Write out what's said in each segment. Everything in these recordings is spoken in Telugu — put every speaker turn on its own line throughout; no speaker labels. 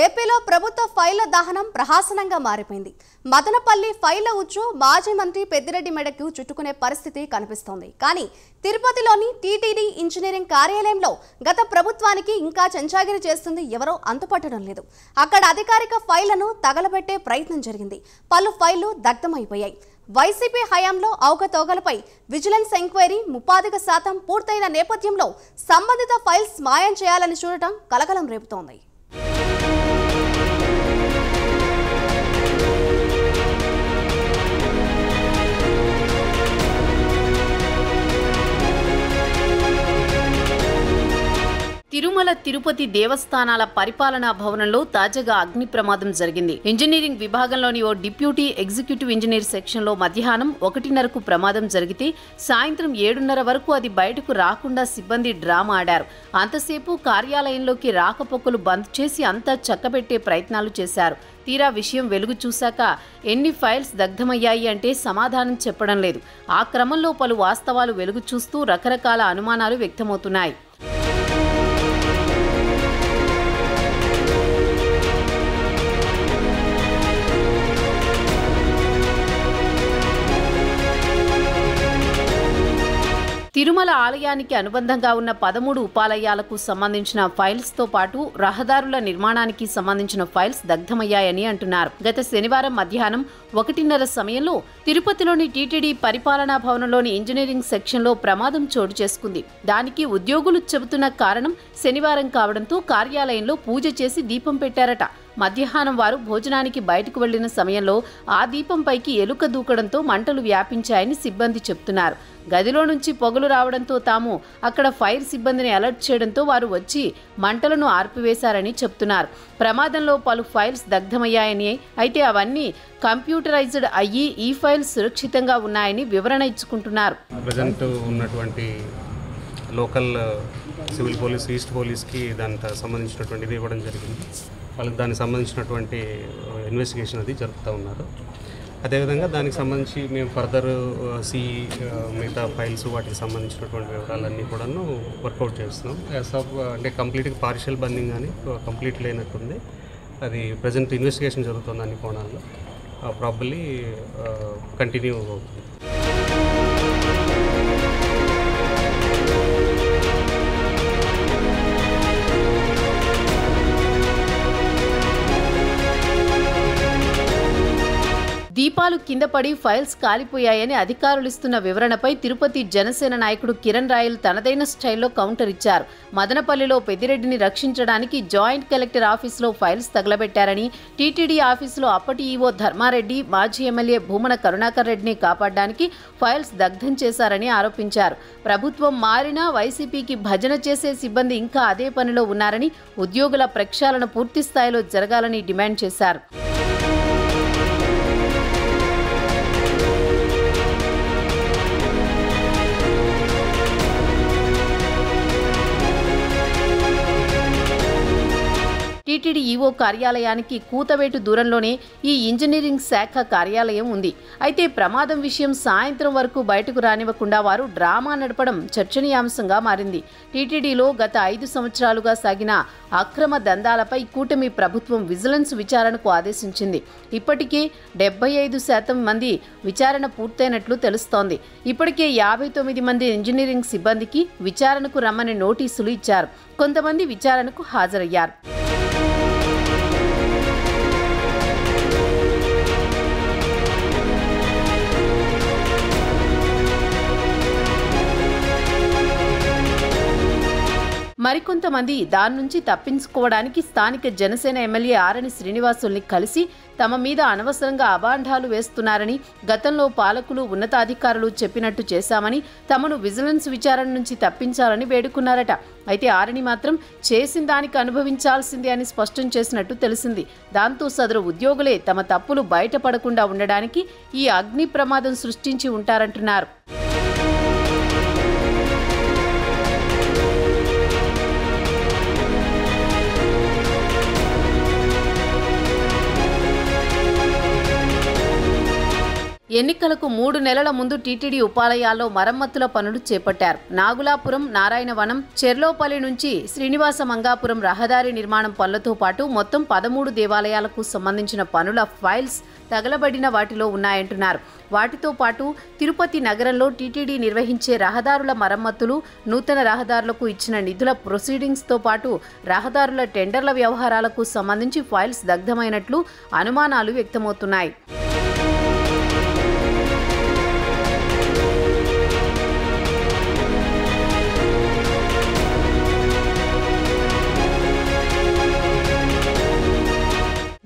ఏపీలో ప్రభుత్వ ఫైళ్ల దహనం ప్రహాసనంగా మారిపోయింది. మదనపల్లి ఫైళ్ల ఉచ్చు మాజీ మంత్రి పెద్దిరెడ్డి మెడకు చుట్టుకునే పరిస్థితి కనిపిస్తోంది. కానీ తిరుపతిలోని టీటీడీ ఇంజనీరింగ్ కార్యాలయంలో గత ప్రభుత్వానికి ఇంకా చెంచాగిరి చేస్తుంది ఎవరో అంతుపట్టడం లేదు. అక్కడ అధికారిక ఫైళ్లను తగలబెట్టే ప్రయత్నం జరిగింది. పలు ఫైళ్లు దగ్ధమైపోయాయి. వైసీపీ హయాంలో అవకతవకలపై విజిలెన్స్ ఎంక్వైరీ 35% పూర్తయిన నేపథ్యంలో సంబంధిత ఫైల్స్ మాయం చేయాలని చూడటం కలకలం రేపుతోంది.
తిరుమల తిరుపతి దేవస్థానాల పరిపాలనా భవనంలో తాజాగా అగ్ని ప్రమాదం జరిగింది. ఇంజనీరింగ్ విభాగంలోని ఓ డిప్యూటీ ఎగ్జిక్యూటివ్ ఇంజనీర్ సెక్షన్లో మధ్యాహ్నం 1:30కు ప్రమాదం జరిగితే సాయంత్రం 7:30 వరకు అది బయటకు రాకుండా సిబ్బంది డ్రామా ఆడారు. అంతసేపు కార్యాలయంలోకి రాకపోకలు బంద్ చేసి అంతా చక్కబెట్టే ప్రయత్నాలు చేశారు. తీరా విషయం వెలుగు చూశాక ఎన్ని ఫైల్స్ దగ్ధమయ్యాయి అంటే సమాధానం చెప్పడం లేదు. ఆ క్రమంలో పలు వాస్తవాలు వెలుగు చూస్తూ రకరకాల అనుమానాలు వ్యక్తమవుతున్నాయి. తిరుమల ఆలయానికి అనుబంధంగా ఉన్న 13 ఉపాలయాలకు సంబంధించిన ఫైల్స్తో పాటు రహదారుల నిర్మాణానికి సంబంధించిన ఫైల్స్ దగ్ధమయ్యాయని అంటున్నారు. గత శనివారం మధ్యాహ్నం 1:30 సమయంలో తిరుపతిలోని టీటీడీ పరిపాలనా భవనంలోని ఇంజనీరింగ్ సెక్షన్లో ప్రమాదం చోటు చేసుకుంది. దానికి ఉద్యోగులు చెబుతున్న కారణం శనివారం కావడంతో కార్యాలయంలో పూజ చేసి దీపం పెట్టారట. మధ్యాహ్నం వారు భోజనానికి బయటకు వెళ్లిన సమయంలో ఆ దీపంపైకి ఎలుక దూకడంతో మంటలు వ్యాపించాయని సిబ్బంది చెబుతున్నారు. గదిలో నుంచి పొగలు రావడంతో తాము అక్కడ ఫైర్ సిబ్బందిని అలర్ట్ చేయడంతో వారు వచ్చి మంటలను ఆర్పివేశారని చెప్తున్నారు. ప్రమాదంలో పలు ఫైల్స్ దగ్ధమయ్యాయని, అయితే అవన్నీ కంప్యూటరైజ్డ్ అయ్యి ఈ ఫైల్స్ సురక్షితంగా ఉన్నాయని వివరణ ఇచ్చుకుంటున్నారు.
ప్రజెంట్ ఉన్నటువంటి లోకల్ సివిల్ పోలీస్, ఈస్ట్ పోలీస్కి దానికి సంబంధించినటువంటిది ఇవ్వడం జరిగింది. వాళ్ళకి దానికి సంబంధించినటువంటి ఇన్వెస్టిగేషన్ అది జరుపుతూ ఉన్నారు. అదేవిధంగా దానికి సంబంధించి మేము ఫర్దర్ మిగతా ఫైల్స్ వాటికి సంబంధించినటువంటి వివరాలన్నీ కూడాను వర్కౌట్ చేస్తున్నాం. అంటే కంప్లీట్గా పార్షియల్ బర్నింగ్ అని కంప్లీట్ లేనట్టుంది. అది ప్రజెంట్ ఇన్వెస్టిగేషన్ జరుగుతుంది అన్ని కోణాల్లో. ప్రాబబ్లీ కంటిన్యూ అవుతుంది.
దీపాలు కింద పడి ఫైల్స్ కాలిపోయాయని అధికారులు ఇస్తున్న వివరణపై తిరుపతి జనసేన నాయకుడు కిరణ్ రాయల్ తనదైన స్టైల్లో కౌంటర్ ఇచ్చారు. మదనపల్లిలో పెద్దిరెడ్డిని రక్షించడానికి జాయింట్ కలెక్టర్ ఆఫీసులో ఫైల్స్ తగలబెట్టారని, టీటీడీ ఆఫీసులో అప్పటి ఈవో ధర్మారెడ్డి, మాజీ ఎమ్మెల్యే భూమన కరుణాకర్ రెడ్డిని కాపాడడానికి ఫైల్స్ దగ్ధం చేశారని ఆరోపించారు. ప్రభుత్వం మారినా వైసీపీకి భజన చేసే సిబ్బంది ఇంకా అదే పనిలో ఉన్నారని, ఉద్యోగుల ప్రక్షాళన పూర్తి స్థాయిలో జరగాలని డిమాండ్ చేశారు. టీటీడీ ఈవో కార్యాలయానికి కూతవేటు దూరంలోనే ఈ ఇంజనీరింగ్ శాఖ కార్యాలయం ఉంది. అయితే ప్రమాదం విషయం సాయంత్రం వరకు బయటకు రానివ్వకుండా వారు డ్రామా నడపడం చర్చనీయాంశంగా మారింది. టీటీడీలో గత 5 సంవత్సరాలుగా సాగిన అక్రమ దందాలపై కూటమి ప్రభుత్వం విజిలెన్స్ విచారణకు ఆదేశించింది. ఇప్పటికే 75% మంది విచారణ పూర్తయినట్లు తెలుస్తోంది. ఇప్పటికే 59 మంది ఇంజనీరింగ్ సిబ్బందికి విచారణకు రమ్మని నోటీసులు ఇచ్చారు. కొంతమంది విచారణకు హాజరయ్యారు. మరికొంతమంది దాని నుంచి తప్పించుకోవడానికి స్థానిక జనసేన ఎమ్మెల్యే ఆరణి శ్రీనివాసుల్ని కలిసి తమ మీద అనవసరంగా అబాండాలు వేస్తున్నారని, గతంలో పాలకులు, ఉన్నతాధికారులు చెప్పినట్టు చేశామని, తమను విజిలెన్స్ విచారణ నుంచి తప్పించాలని వేడుకున్నారట. అయితే ఆరణి మాత్రం చేసిన దానికి అనుభవించాల్సిందే అని స్పష్టం చేసినట్టు తెలిసింది. దాంతో సదరు ఉద్యోగులే తమ తప్పులు బయటపడకుండా ఉండడానికి ఈ అగ్ని ప్రమాదం సృష్టించి ఉంటారంటున్నారు. ఎన్నికలకు 3 నెలల ముందు టీటీడీ ఉపాలయాల్లో మరమ్మతుల పనులు చేపట్టారు. నాగులాపురం, నారాయణవనం, చెర్లోపల్లి నుంచి శ్రీనివాస మంగాపురం రహదారి నిర్మాణం పనులతో పాటు మొత్తం 13 దేవాలయాలకు సంబంధించిన పనుల ఫైల్స్ తగలబడిన వాటిలో ఉన్నాయంటున్నారు. వాటితో పాటు తిరుపతి నగరంలో టీటీడీ నిర్వహించే రహదారుల మరమ్మతులు, నూతన రహదారులకు ఇచ్చిన నిధుల ప్రొసీడింగ్స్తో పాటు రహదారుల టెండర్ల వ్యవహారాలకు సంబంధించి ఫైల్స్ దగ్ధమైనట్లు అనుమానాలు వ్యక్తమవుతున్నాయి.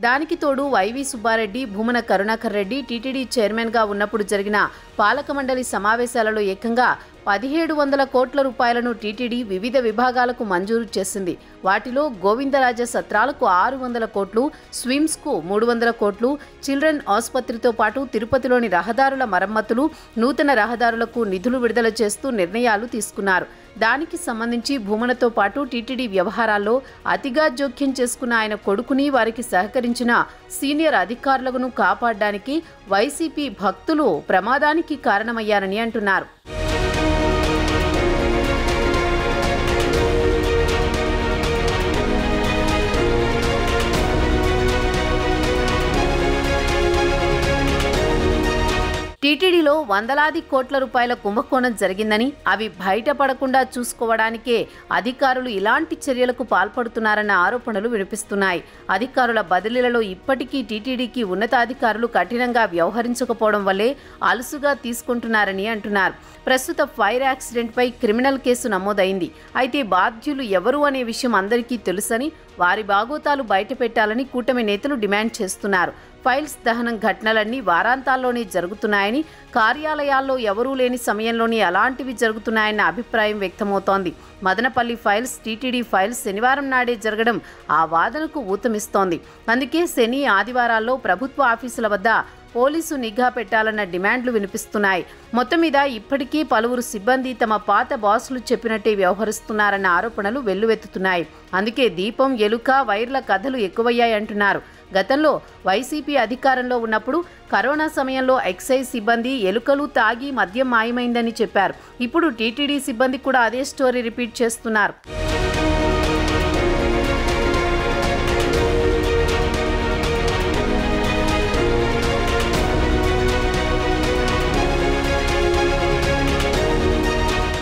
దానికి తోడు వైవి సుబ్బారెడ్డి, భూమన కరుణాకర్ రెడ్డి టీటీడీ చైర్మన్గా ఉన్నప్పుడు జరిగిన పాలక మండలి సమావేశాలలో ఏకంగా 1700 కోట్ల రూపాయలను టీటీడీ వివిధ విభాగాలకు మంజూరు చేసింది. వాటిలో గోవిందరాజ సత్రాలకు 600 కోట్లు, స్విమ్స్కు 300 కోట్లు, చిల్డ్రన్ ఆసుపత్రితో పాటు తిరుపతిలోని రహదారుల మరమ్మతులు, నూతన రహదారులకు నిధులు విడుదల చేస్తూ నిర్ణయాలు తీసుకున్నారు. దానికి సంబంధించి భూమనతో పాటు టీటీడీ వ్యవహారాల్లో అతిగా జోక్యం చేసుకున్న ఆయన కొడుకుని, వారికి సహకరించిన సీనియర్ అధికారులను కాపాడడానికి వైసీపీ భక్తులు ప్రమాదానికి కారణమయ్యారని అంటున్నారు. టీటీడీలో వందలాది కోట్ల రూపాయల కుంభకోణం జరిగిందని, అవి బయటపడకుండా చూసుకోవడానికే అధికారులు ఇలాంటి చర్యలకు పాల్పడుతున్నారన్న ఆరోపణలు వినిపిస్తున్నాయి. అధికారుల బదిలీలలో ఇప్పటికీ టీటీడీకి ఉన్నతాధికారులు కఠినంగా వ్యవహరించకపోవడం వల్లే అలుసుగా తీసుకుంటున్నారని అంటున్నారు. ప్రస్తుత ఫైర్ యాక్సిడెంట్పై క్రిమినల్ కేసు నమోదైంది. అయితే బాధ్యులు ఎవరు అనే విషయం అందరికీ తెలుసని, వారి బాగోతాలు బయటపెట్టాలని కూటమి నేతలు డిమాండ్ చేస్తున్నారు. ఫైల్స్ దహనం ఘటనలన్నీ వారాంతాల్లోనే జరుగుతున్నాయని, కార్యాలయాల్లో ఎవరూ లేని సమయంలోనే అలాంటివి జరుగుతున్నాయన్న అభిప్రాయం వ్యక్తమవుతోంది. మదనపల్లి ఫైల్స్, టీటీడీ ఫైల్స్ శనివారం నాడే జరగడం ఆ వాదనకు ఊతమిస్తోంది. అందుకే శని, ఆదివారాల్లో ప్రభుత్వ ఆఫీసుల వద్ద పోలీసు నిఘా పెట్టాలన్న డిమాండ్లు వినిపిస్తున్నాయి. మొత్తం మీద ఇప్పటికీ పలువురు సిబ్బంది తమ పాత బాసులు చెప్పినట్టే వ్యవహరిస్తున్నారన్న ఆరోపణలు వెల్లువెత్తుతున్నాయి. అందుకే దీపం, ఎలుక, వైర్ల కథలు ఎక్కువయ్యాయంటున్నారు. గతంలో వైసీపీ అధికారంలో ఉన్నప్పుడు కరోనా సమయంలో ఎక్సైజ్ సిబ్బంది ఎలుకలు తాగి మద్యం మాయమైందని చెప్పారు. ఇప్పుడు టీటీడీ సిబ్బంది కూడా అదే స్టోరీ రిపీట్ చేస్తున్నారు.